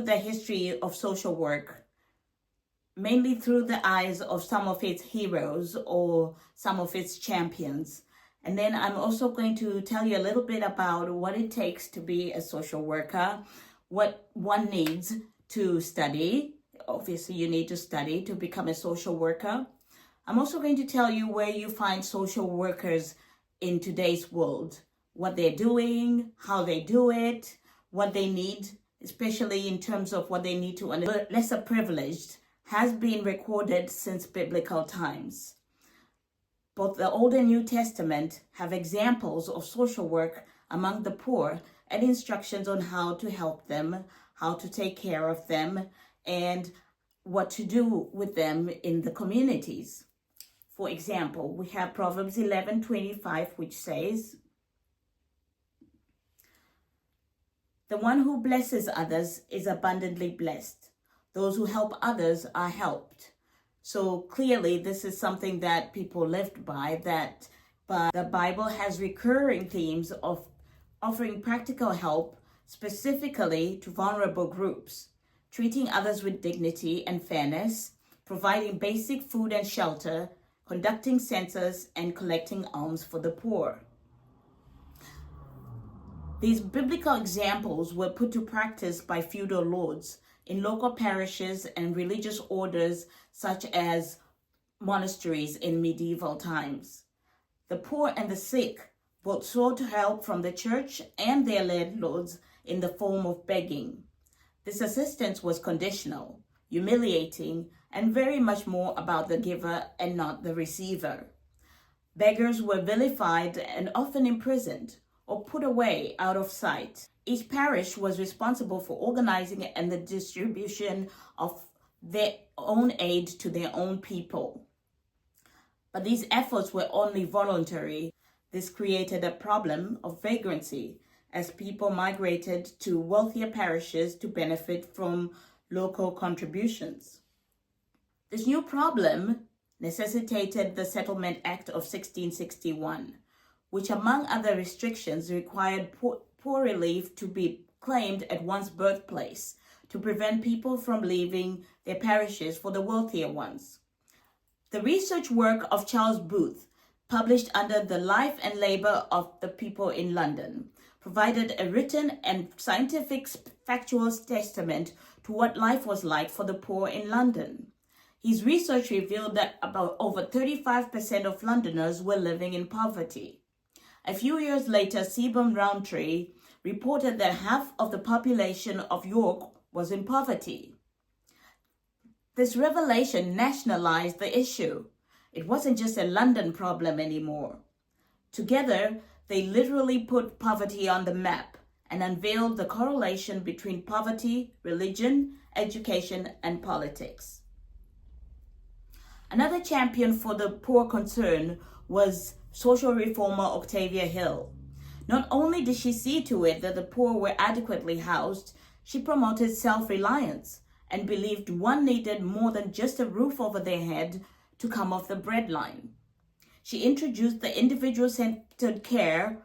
the history of social work, mainly through the eyes of some of its heroes or some of its champions. And then I'm also going to tell you a little bit about what it takes to be a social worker, what one needs to study. Obviously, you need to study to become a social worker. I'm also going to tell you where you find social workers in today's world, what they're doing, how they do it, what they need, especially in terms of what they need to understand. Lesser privileged has been recorded since biblical times. Both the Old and New Testament have examples of social work among the poor and instructions on how to help them, how to take care of them, and what to do with them in the communities. For example, we have Proverbs 11:25, which says, "The one who blesses others is abundantly blessed. Those who help others are helped." So clearly, this is something that people lived by, but the Bible has recurring themes of offering practical help specifically to vulnerable groups, treating others with dignity and fairness, providing basic food and shelter, conducting census, and collecting alms for the poor. These biblical examples were put to practice by feudal lords in local parishes and religious orders such as monasteries in medieval times. The poor and the sick both sought help from the church and their landlords in the form of begging. This assistance was conditional, humiliating, and very much more about the giver and not the receiver. Beggars were vilified and often imprisoned or put away out of sight. Each parish was responsible for organizing and the distribution of their own aid to their own people. But these efforts were only voluntary. This created a problem of vagrancy as people migrated to wealthier parishes to benefit from local contributions. This new problem necessitated the Settlement Act of 1661, which among other restrictions required poor relief to be claimed at one's birthplace to prevent people from leaving their parishes for the wealthier ones. The research work of Charles Booth, published under the Life and Labor of the People in London, provided a written and scientific factual testament to what life was like for the poor in London. His research revealed that about over 35% of Londoners were living in poverty. A few years later, Sebum Rowntree reported that half of the population of York was in poverty. This revelation nationalized the issue. It wasn't just a London problem anymore. Together, they literally put poverty on the map and unveiled the correlation between poverty, religion, education, and politics. Another champion for the poor concern was social reformer Octavia Hill. Not only did she see to it that the poor were adequately housed, she promoted self-reliance and believed one needed more than just a roof over their head to come off the breadline. She introduced individual-centered care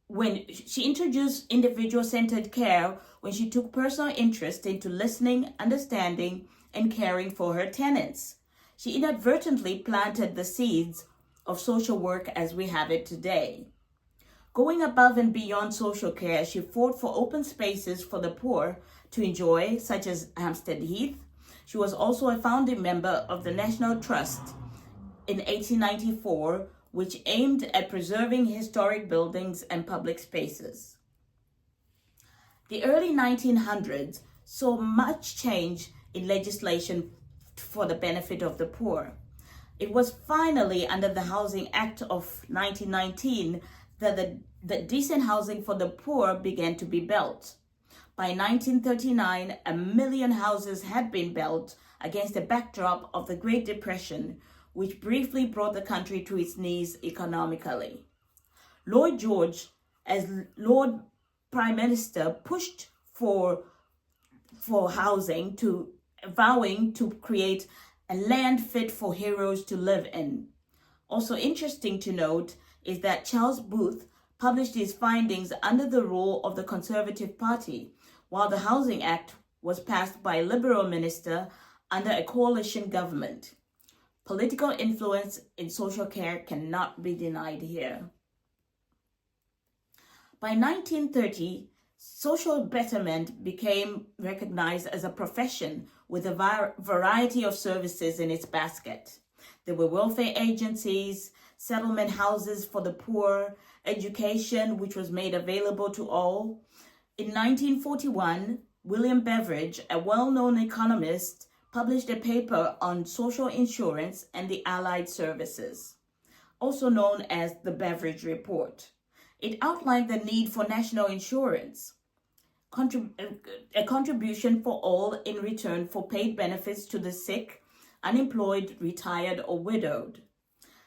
when she took personal interest into listening, understanding, and caring for her tenants. She inadvertently planted the seeds of social work as we have it today. Going above and beyond social care, she fought for open spaces for the poor to enjoy, such as Hampstead Heath. She was also a founding member of the National Trust in 1894, which aimed at preserving historic buildings and public spaces. The early 1900s saw much change in legislation for the benefit of the poor. It was finally under the Housing Act of 1919 that the decent housing for the poor began to be built. By 1939, 1 million houses had been built against the backdrop of the Great Depression, which briefly brought the country to its knees economically. Lloyd George, as Lord Prime Minister, pushed for housing, vowing to create a land fit for heroes to live in. Also interesting to note is that Charles Booth published his findings under the rule of the Conservative Party, while the Housing Act was passed by a Liberal minister under a coalition government. Political influence in social care cannot be denied here. By 1930, social betterment became recognized as a profession with a variety of services in its basket. There were welfare agencies, settlement houses for the poor, education, which was made available to all. In 1941, William Beveridge, a well-known economist, published a paper on social insurance and the allied services, also known as the Beveridge Report. It outlined the need for national insurance, a contribution for all in return for paid benefits to the sick, unemployed, retired, or widowed.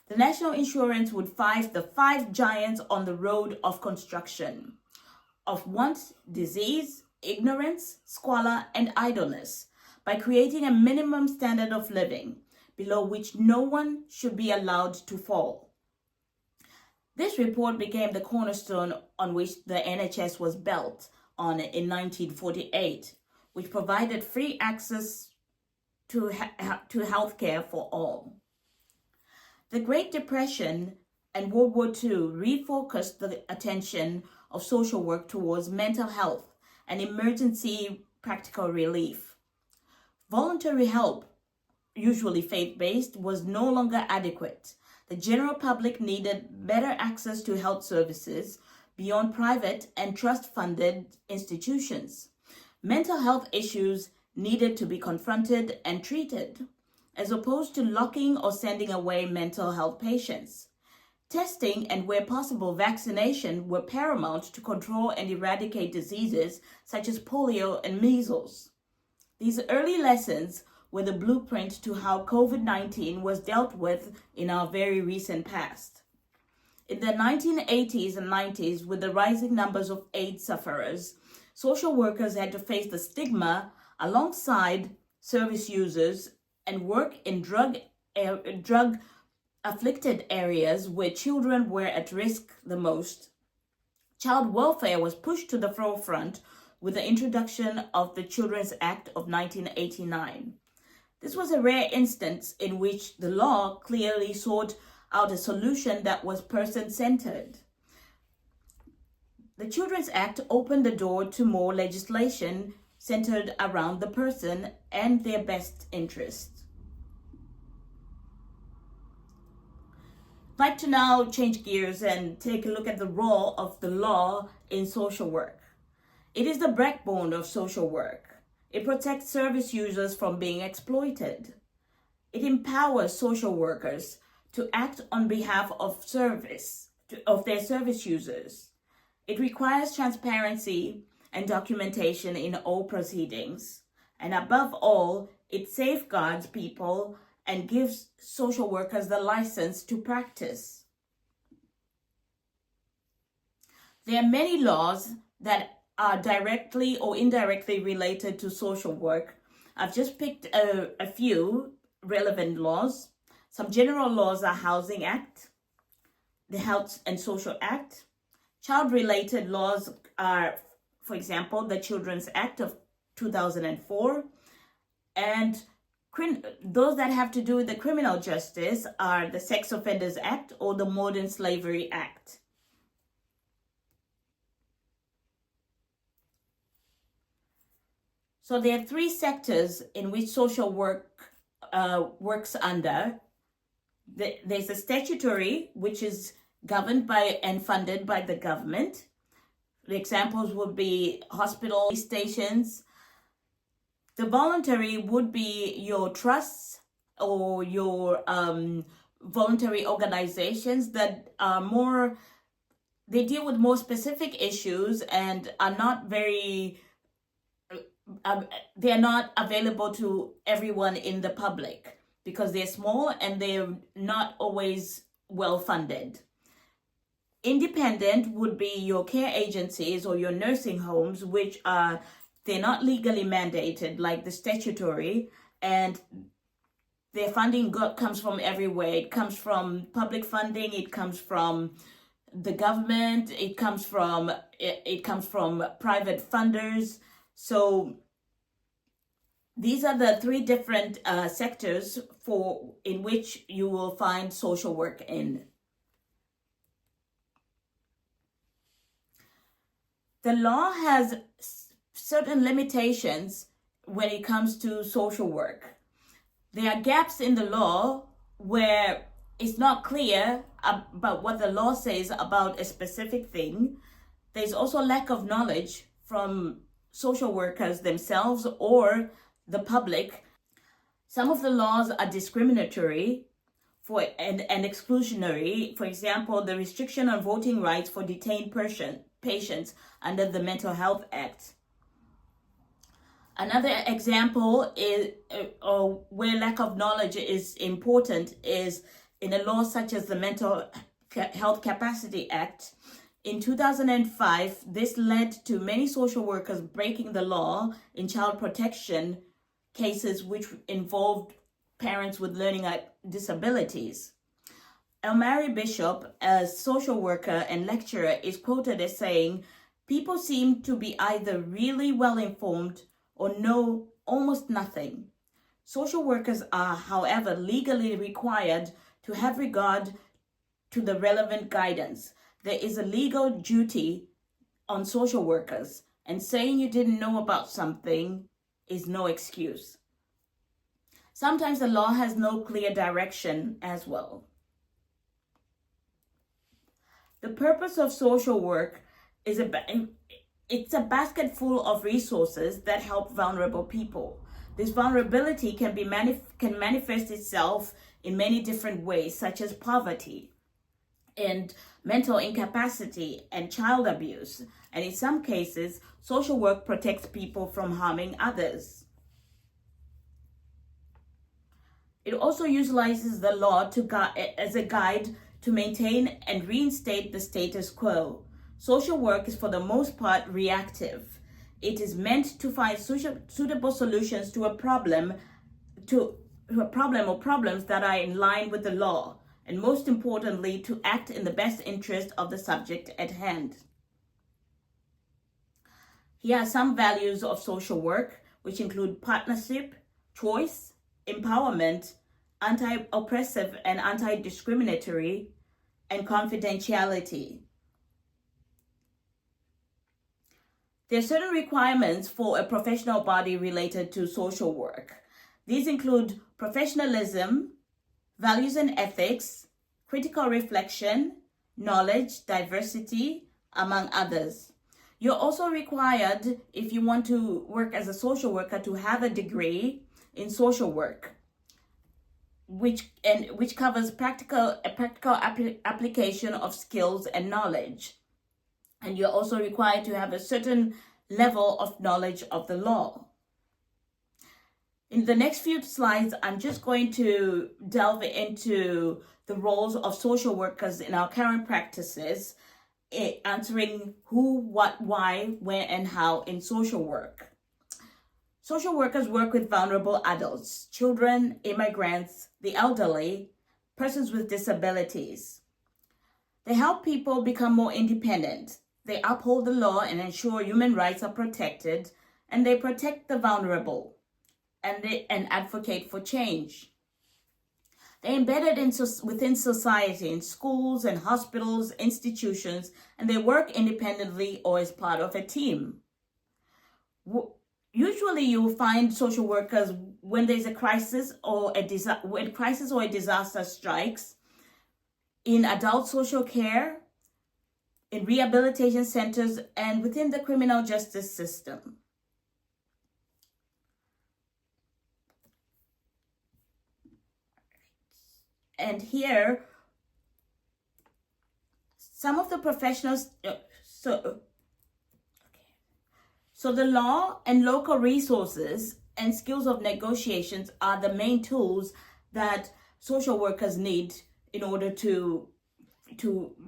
The national insurance would fight the 5 giants on the road of construction: of want, disease, ignorance, squalor, and idleness, by creating a minimum standard of living below which no one should be allowed to fall. This report became the cornerstone on which the NHS was built on in 1948, which provided free access to health care for all. The Great Depression and World War II refocused the attention of social work towards mental health and emergency practical relief. Voluntary help, usually faith-based, was no longer adequate. The general public needed better access to health services beyond private and trust-funded institutions. Mental health issues needed to be confronted and treated, as opposed to locking or sending away mental health patients. Testing and, where possible, vaccination were paramount to control and eradicate diseases such as polio and measles. These early lessons were the blueprint to how COVID-19 was dealt with in our very recent past. In the 1980s and 90s, with the rising numbers of AIDS sufferers, social workers had to face the stigma alongside service users and work in drug-afflicted areas where children were at risk the most. Child welfare was pushed to the forefront with the introduction of the Children's Act of 1989. This was a rare instance in which the law clearly sought out a solution that was person-centered. The Children's Act opened the door to more legislation centered around the person and their best interest. I'd like to now change gears and take a look at the role of the law in social work. It is the backbone of social work. It protects service users from being exploited. It empowers social workers to act on behalf of their service users. It requires transparency and documentation in all proceedings. And above all, it safeguards people and gives social workers the license to practice. There are many laws that are directly or indirectly related to social work. I've just picked a few relevant laws. Some general laws are Housing Act, the Health and Social Act. Child-related laws are, for example, the Children's Act of 2004. And those that have to do with the criminal justice are the Sex Offenders Act or the Modern Slavery Act. So there are 3 sectors in which social work works under. There's a statutory, which is governed by and funded by the government. The examples would be hospital stations. The voluntary would be your trusts or your voluntary organizations that are more, they deal with more specific issues and are not very, they are not available to everyone in the public because they're small and they're not always well funded. Independent would be your care agencies or your nursing homes, which are, they're not legally mandated like the statutory, and their funding comes from everywhere. It comes from public funding, it comes from the government, it comes from private funders. So These are the three different sectors in which you will find social work in. The law has certain limitations when it comes to social work. There are gaps in the law where it's not clear about what the law says about a specific thing. There's also lack of knowledge from social workers themselves or the public. Some of the laws are discriminatory and exclusionary. For example, the restriction on voting rights for detained patients under the Mental Health Act. Another example is where lack of knowledge is important is in a law such as the Mental Health Capacity Act. In 2005, this led to many social workers breaking the law in child protection cases which involved parents with learning disabilities. Elmary Bishop, a social worker and lecturer, is quoted as saying, "People seem to be either really well informed or know almost nothing. Social workers are, however, legally required to have regard to the relevant guidance. There is a legal duty on social workers, and saying you didn't know about something is no excuse." Sometimes the law has no clear direction as well. The purpose of social work is it's a basket full of resources that help vulnerable people. This vulnerability can manifest itself in many different ways, such as poverty and mental incapacity and child abuse. And in some cases, social work protects people from harming others. It also utilizes the law as a guide to maintain and reinstate the status quo. Social work is for the most part reactive. It is meant to find suitable solutions to a problem or problems that are in line with the law, and most importantly, to act in the best interest of the subject at hand. Here are some values of social work, which include partnership, choice, empowerment, anti-oppressive and anti-discriminatory, and confidentiality. There are certain requirements for a professional body related to social work. These include professionalism, values and ethics, critical reflection, knowledge, diversity, among others. You're also required, if you want to work as a social worker, to have a degree in social work, which covers practical application of skills and knowledge. And you're also required to have a certain level of knowledge of the law. In the next few slides, I'm just going to delve into the roles of social workers in our current practices, answering who, what, why, where, and how in social work. Social workers work with vulnerable adults, children, immigrants, the elderly, persons with disabilities. They help people become more independent. They uphold the law and ensure human rights are protected, and they protect the vulnerable and advocate for change. They're embedded within society, in schools and hospitals, institutions, and they work independently or as part of a team. Usually you will find social workers when there's a crisis or a disaster strikes, in adult social care, in rehabilitation centers, and within the criminal justice system. And here, some of the professionals, so the law and local resources and skills of negotiations are the main tools that social workers need in order to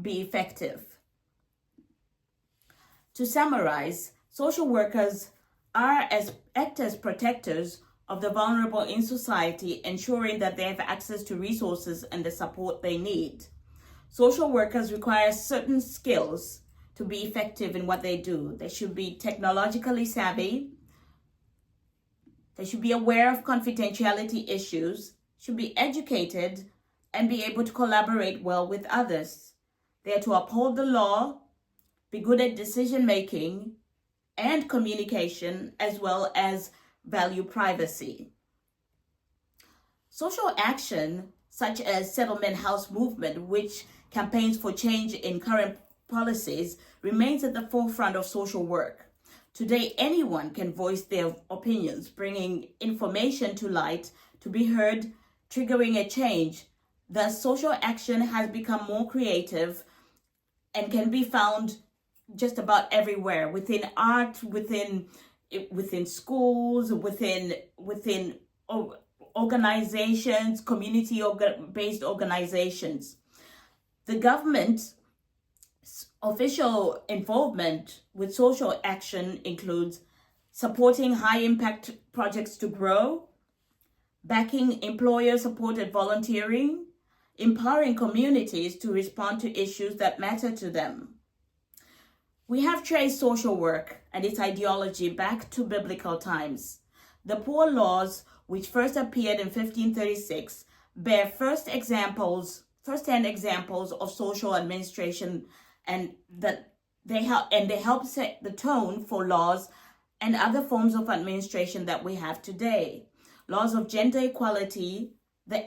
be effective. To summarize, social workers act as protectors of the vulnerable in society, ensuring that they have access to resources and the support they need. Social workers require certain skills to be effective in what they do. They should be technologically savvy. They should be aware of confidentiality issues, should be educated, and be able to collaborate well with others. They are to uphold the law, be good at decision making and communication, as well as value privacy. Social action, such as Settlement House movement, which campaigns for change in current policies, remains at the forefront of social work. Today, anyone can voice their opinions, bringing information to light to be heard, triggering a change. Thus, social action has become more creative and can be found just about everywhere, within art, within schools, within organizations, community-based organizations. The government's official involvement with social action includes supporting high-impact projects to grow, backing employer-supported volunteering, empowering communities to respond to issues that matter to them. We have traced social work and its ideology back to biblical times. The Poor Laws, which first appeared in 1536, bear first-hand examples of social administration, and that they help set the tone for laws and other forms of administration that we have today. Laws of gender equality, the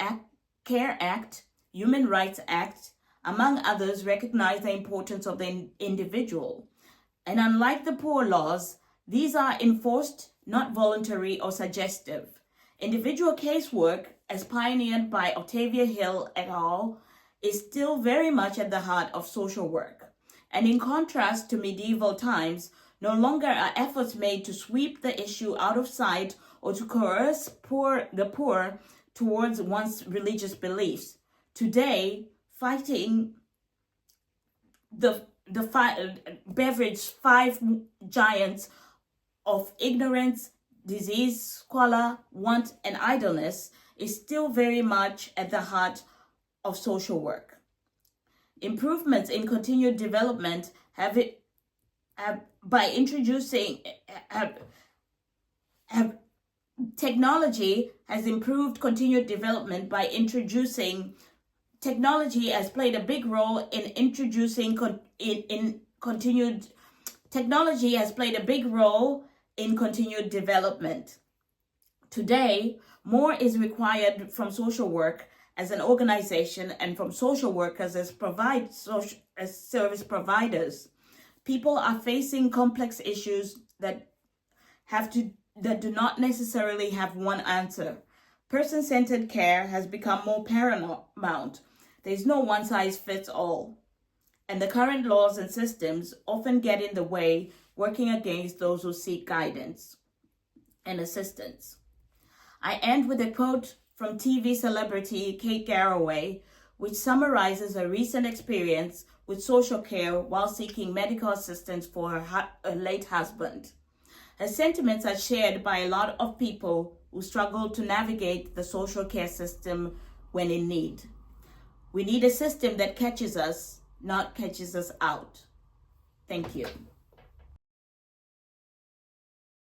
Care Act, Human Rights Act, among others, recognize the importance of the individual. And unlike the Poor Laws, these are enforced, not voluntary or suggestive. Individual casework, as pioneered by Octavia Hill et al., is still very much at the heart of social work. And in contrast to medieval times, no longer are efforts made to sweep the issue out of sight or to coerce the poor towards one's religious beliefs. Today, fighting the beverage five giants of ignorance, disease, squalor, want, and idleness is still very much at the heart of social work. Improvements in continued development technology has improved continued development by introducing. Technology has played a big role in introducing Technology has played a big role in continued development. Today, more is required from social work as an organization and from social workers as service providers. People are facing complex issues that do not necessarily have one answer. Person-centered care has become more paramount. There's no one-size-fits-all. And the current laws and systems often get in the way, working against those who seek guidance and assistance. I end with a quote from TV celebrity Kate Garraway, which summarizes a recent experience with social care while seeking medical assistance for her late husband. Her sentiments are shared by a lot of people who struggle to navigate the social care system when in need. We need a system that catches us, not catches us out. Thank you.